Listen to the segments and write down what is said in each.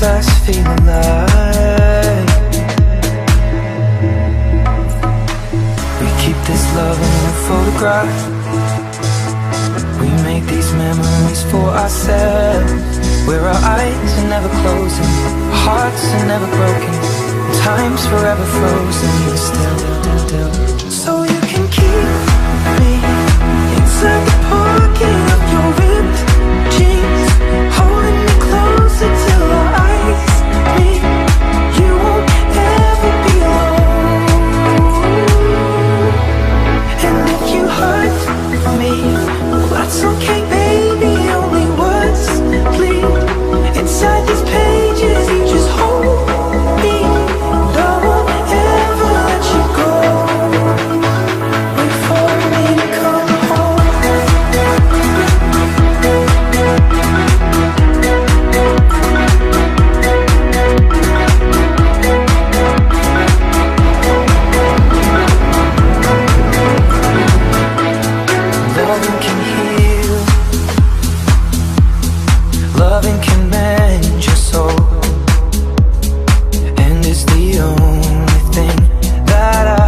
makes us feel alive. We keep this love in a photograph. We make these memories for ourselves, where our eyes are never closing, hearts are never broken, time's forever frozen still. So you can keep me inside the pocket of your ripped jeans, holding me closer till our eyes meet. You won't ever be alone. And if you hurt me, well, that's okay, baby. Only words bleed inside these pages. You just hold me. I won't ever let you go. Wait for me to come home. Loving can heal, loving can mend your soul, and it's the only thing that I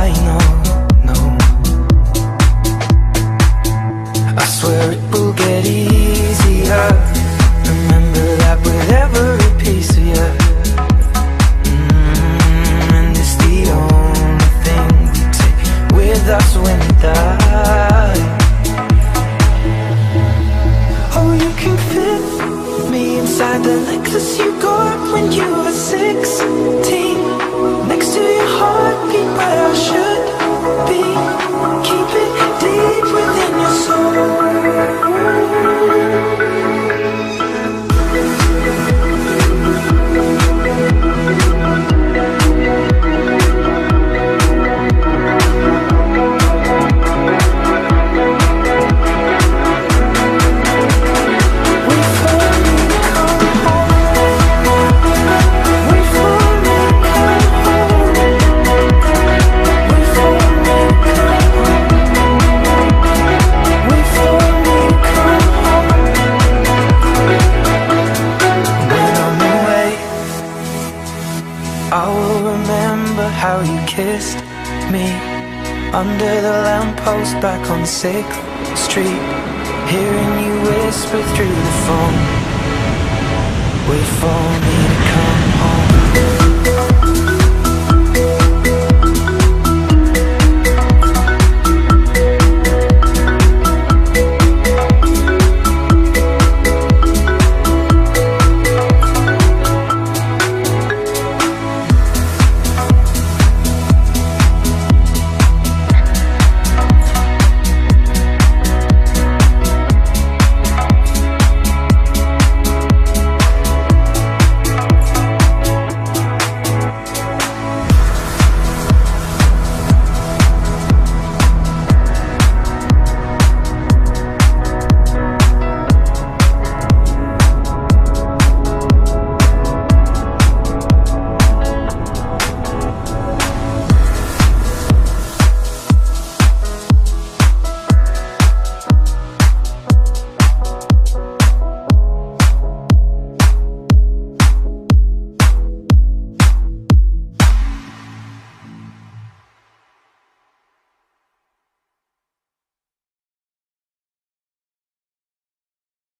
know. I swear it will get easier. Remember that with every piece of you. And it's the only thing we take with us when we die. Oh, you can fit me inside the Lexus you got when you were 16, next to your heartbeat where I should be. Keep it deep within your soul. Wait for me to come home. Wait for me to come home. Wait for me to come home. Wait for me to come home. When I'm away, I will remember how you kissed me under the lamppost back on 6th Street, hearing you whisper through the phone. Wait for me to come